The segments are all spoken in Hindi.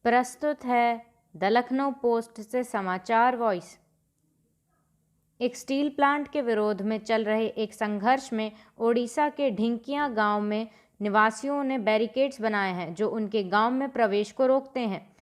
प्रस्तुत है द लखनऊ पोस्ट से समाचार वॉइस। एक स्टील प्लांट के विरोध में चल रहे एक संघर्ष में ओडिशा के ढिंकिया गांव में निवासियों ने बैरिकेड्स बनाए हैं जो उनके गांव में प्रवेश को रोकते हैं।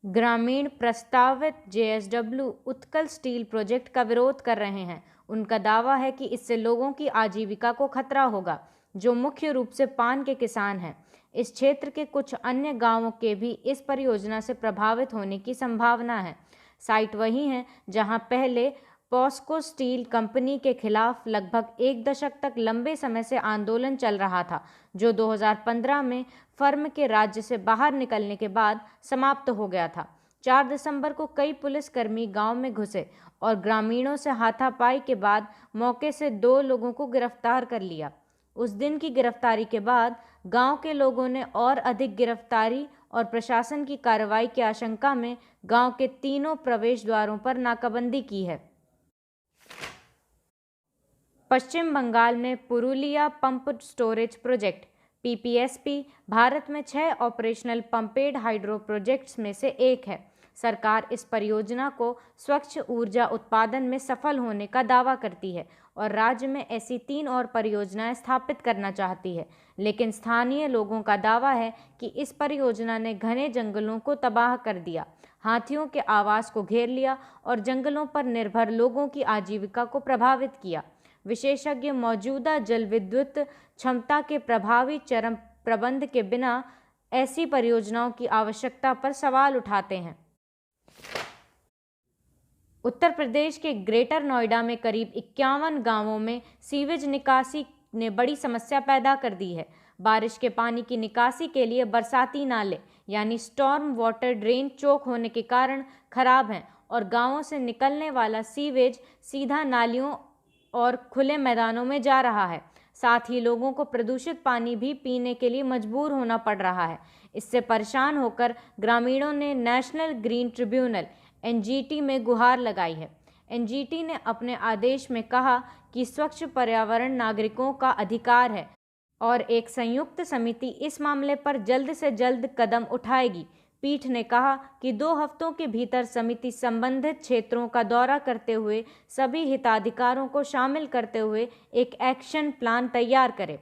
ग्रामीण प्रस्तावित जेएसडब्ल्यू उत्कल स्टील प्रोजेक्ट का विरोध कर रहे हैं। उनका दावा है कि इससे लोगों की आजीविका को खतरा होगा, जो मुख्य रूप से पान के किसान हैं। इस क्षेत्र के कुछ अन्य गांवों के भी इस परियोजना से प्रभावित होने की संभावना है। साइट वही है जहां पहले पॉस्को स्टील कंपनी के खिलाफ लगभग एक दशक तक लंबे समय से आंदोलन चल रहा था, जो 2015 में फर्म के राज्य से बाहर निकलने के बाद समाप्त हो गया था। 4 दिसंबर को कई पुलिसकर्मी गांव में घुसे और ग्रामीणों से हाथापाई के बाद मौके से 2 लोगों को गिरफ्तार कर लिया। उस दिन की गिरफ्तारी के बाद गांव के लोगों ने और अधिक गिरफ्तारी और प्रशासन की कार्रवाई की आशंका में गांव के तीनों प्रवेश द्वारों पर नाकाबंदी की है। पश्चिम बंगाल में Purulia pump storage project PPSP Bharat में 6 ऑपरेशनल पंपेड हाइड्रो प्रोजेक्ट्स में से एक है। सरकार इस परियोजना को स्वच्छ ऊर्जा उत्पादन में सफल होने का दावा करती है और राज्य में ऐसी 3 और परियोजनाएं स्थापित करना चाहती है, लेकिन स्थानीय लोगों का दावा है कि इस परियोजना ने घने जंगलों को तबाह कर दिया, हाथियों के आवास को घेर लिया और जंगलों पर निर्भर लोगों की आजीविका को प्रभावित किया। विशेषज्ञ मौजूदा जल विद्युत क्षमता के प्रभावी चरम प्रबंध के बिना ऐसी परियोजनाओं की आवश्यकता पर सवाल उठाते हैं। उत्तर प्रदेश के ग्रेटर नोएडा में करीब 51 गांवों में सीवेज निकासी ने बड़ी समस्या पैदा कर दी है। बारिश के पानी की निकासी के लिए बरसाती नाले यानी स्टॉर्म वाटर ड्रेन चोक होने के कारण खराब हैं और गांवों से निकलने वाला सीवेज सीधा नालियों और खुले मैदानों में जा रहा है। साथ ही लोगों को प्रदूषित पानी भी पीने के लिए मजबूर होना पड़ रहा है। इससे परेशान होकर ग्रामीणों ने नेशनल ग्रीन ट्रिब्यूनल एनजीटी में गुहार लगाई है। एनजीटी ने अपने आदेश में कहा कि स्वच्छ पर्यावरण नागरिकों का अधिकार है और एक संयुक्त समिति इस मामले पर जल्द से जल्द कदम उठाएगी। पीठ ने कहा कि 2 हफ्तों के भीतर समिति संबंधित क्षेत्रों का दौरा करते हुए सभी हिताधिकारों को शामिल करते हुए एक एक्शन प्लान तैयार करे।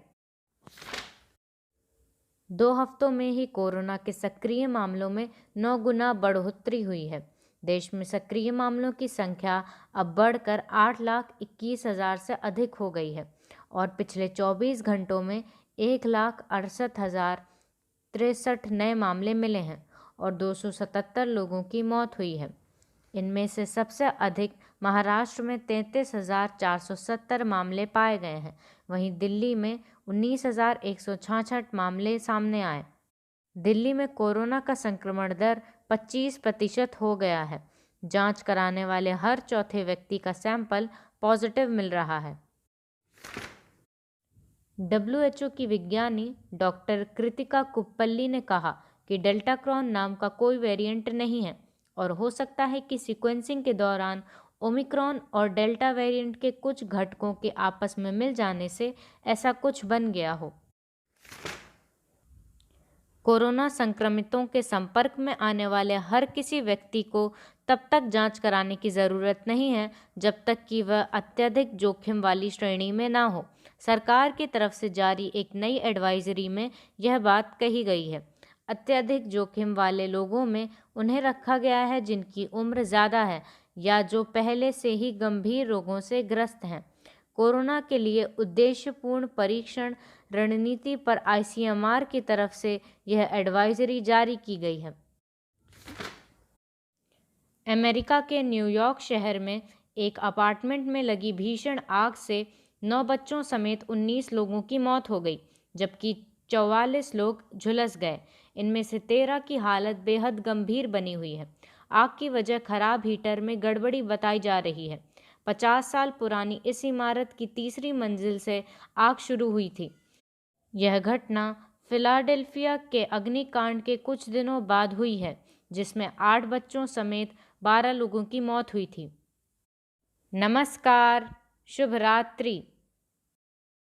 2 हफ्तों में ही कोरोना के सक्रिय मामलों में 9 गुना बढ़ोतरी हुई है। देश में सक्रिय मामलों की संख्या अब बढ़कर 8,21,000 से अधिक हो गई है और पिछले 24 घंटों में 1,68,063 नए मामले मिले हैं और 277 लोगों की मौत हुई है। इनमें से सबसे अधिक महाराष्ट्र में 33,470 मामले पाए गए हैं। वहीं दिल्ली में 19,166 मामले सामने आए। दिल्ली में कोरोना का संक्रमण दर 25% हो गया है। जांच कराने वाले हर चौथे व्यक्ति का सैंपल पॉजिटिव मिल रहा है। WHO की विज्ञानी डॉक्टर कृतिका कुप्पल्ली ने कहा कि डेल्टाक्रॉन नाम का कोई वेरिएंट नहीं है और हो सकता है कि सीक्वेंसिंग के दौरान ओमिक्रॉन और डेल्टा वेरिएंट के कुछ घटकों के आपस में मिल जाने से ऐसा कुछ बन गया हो। कोरोना संक्रमितों के संपर्क में आने वाले हर किसी व्यक्ति को तब तक जांच कराने की ज़रूरत नहीं है जब तक कि वह अत्यधिक जोखिम वाली श्रेणी में ना हो। सरकार की तरफ से जारी एक नई एडवाइजरी में यह बात कही गई है। अत्यधिक जोखिम वाले लोगों में उन्हें रखा गया है जिनकी उम्र ज़्यादा है या जो पहले से ही गंभीर रोगों से ग्रस्त हैं। कोरोना के लिए उद्देश्यपूर्ण परीक्षण रणनीति पर ICMR की तरफ से यह एडवाइजरी जारी की गई है। अमेरिका के न्यूयॉर्क शहर में एक अपार्टमेंट में लगी भीषण आग से 9 बच्चों समेत 19 लोगों की मौत हो गई, जबकि 44 लोग झुलस गए। इनमें से 13 की हालत बेहद गंभीर बनी हुई है। आग की वजह खराब हीटर में गड़बड़ी बताई जा रही है। 50 साल पुरानी इस इमारत की 3री मंजिल से आग शुरू हुई थी। यह घटना फिलाडेल्फिया के अग्निकांड के कुछ दिनों बाद हुई है, जिसमें 8 बच्चों समेत 12 लोगों की मौत हुई थी। नमस्कार, शुभ रात्रि।